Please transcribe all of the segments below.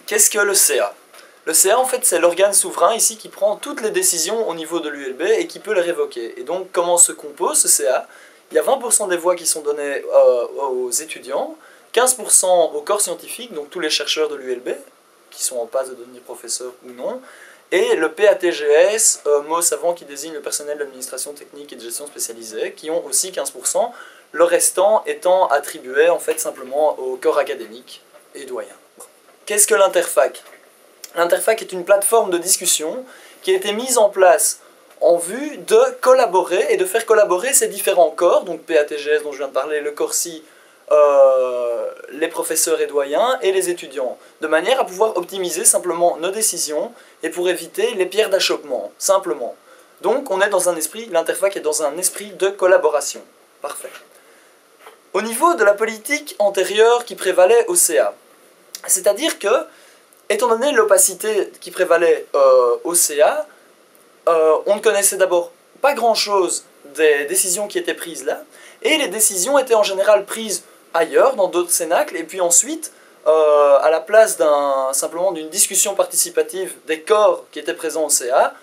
Qu'est-ce que le CA? Le CA, en fait, c'est l'organe souverain ici qui prend toutes les décisions au niveau de l'ULB et qui peut les révoquer. Et donc, comment se compose ce CA? Il y a 20% des voix qui sont données aux étudiants, 15% au corps scientifique, donc tous les chercheurs de l'ULB, qui sont en passe de devenir professeurs ou non, et le PATGS, mot savant qui désigne le personnel d'administration technique et de gestion spécialisée, qui ont aussi 15%, le restant étant attribué en fait simplement au corps académique et doyen. Qu'est-ce que l'Interfac? L'Interfac est une plateforme de discussion qui a été mise en place en vue de collaborer et de faire collaborer ces différents corps, donc PATGS dont je viens de parler, le CORSI, les professeurs et doyens et les étudiants, de manière à pouvoir optimiser simplement nos décisions et pour éviter les pierres d'achoppement, simplement. Donc on est dans un esprit, l'Interfac est dans un esprit de collaboration. Parfait. Au niveau de la politique antérieure qui prévalait au CA, c'est-à-dire que, étant donné l'opacité qui prévalait au CA, on ne connaissait d'abord pas grand-chose des décisions qui étaient prises là, et les décisions étaient en général prises ailleurs, dans d'autres cénacles, et puis ensuite, à la place simplement d'une discussion participative des corps qui étaient présents au CA,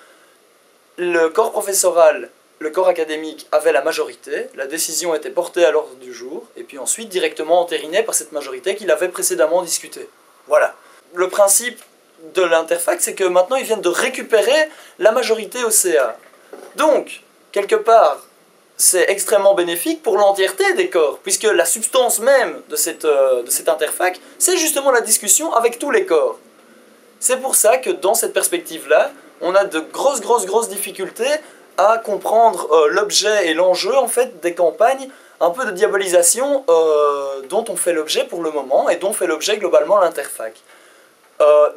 le corps professoral, le corps académique avait la majorité, la décision était portée à l'ordre du jour, et puis ensuite directement entérinée par cette majorité qu'il avait précédemment discutée. Voilà. Le principe de l'Interfac, c'est que maintenant ils viennent de récupérer la majorité au CA. Donc, quelque part, c'est extrêmement bénéfique pour l'entièreté des corps, puisque la substance même de cette Interfac, c'est justement la discussion avec tous les corps. C'est pour ça que dans cette perspective-là, on a de grosses difficultés à comprendre l'objet et l'enjeu en fait des campagnes un peu de diabolisation dont on fait l'objet pour le moment et dont fait l'objet globalement l'Interfac.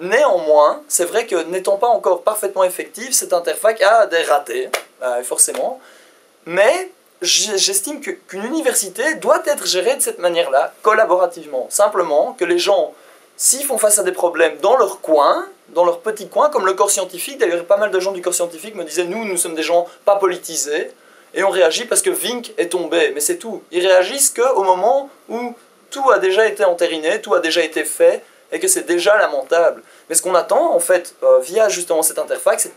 Néanmoins, c'est vrai que n'étant pas encore parfaitement effective, cette Interfac a des ratés, forcément, mais j'estime qu'une université doit être gérée de cette manière-là, collaborativement. Simplement que les gens, s'ils font face à des problèmes dans leur coin, dans leur petit coin, comme le corps scientifique, d'ailleurs pas mal de gens du corps scientifique me disaient « nous sommes des gens pas politisés », et on réagit parce que Vink est tombé, mais c'est tout. Ils réagissent qu'au moment où tout a déjà été entériné, tout a déjà été fait, et que c'est déjà lamentable. Mais ce qu'on attend, en fait, via justement cette Interfac, cette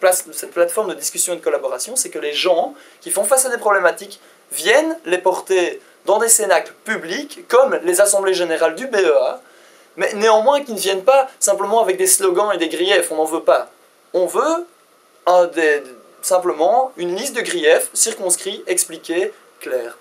plateforme de discussion et de collaboration, c'est que les gens qui font face à des problématiques viennent les porter dans des cénacles publics, comme les assemblées générales du BEA, mais néanmoins qui ne viennent pas simplement avec des slogans et des griefs, on n'en veut pas. On veut simplement une liste de griefs circonscrits, expliqués, clairs.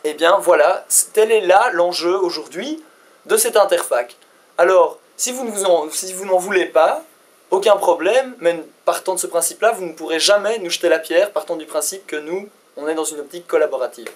Et bien voilà, tel est là l'enjeu aujourd'hui de cette Interfac. Alors, si vous n'en voulez pas, aucun problème, mais partant de ce principe-là, vous ne pourrez jamais nous jeter la pierre, partant du principe que nous, on est dans une optique collaborative.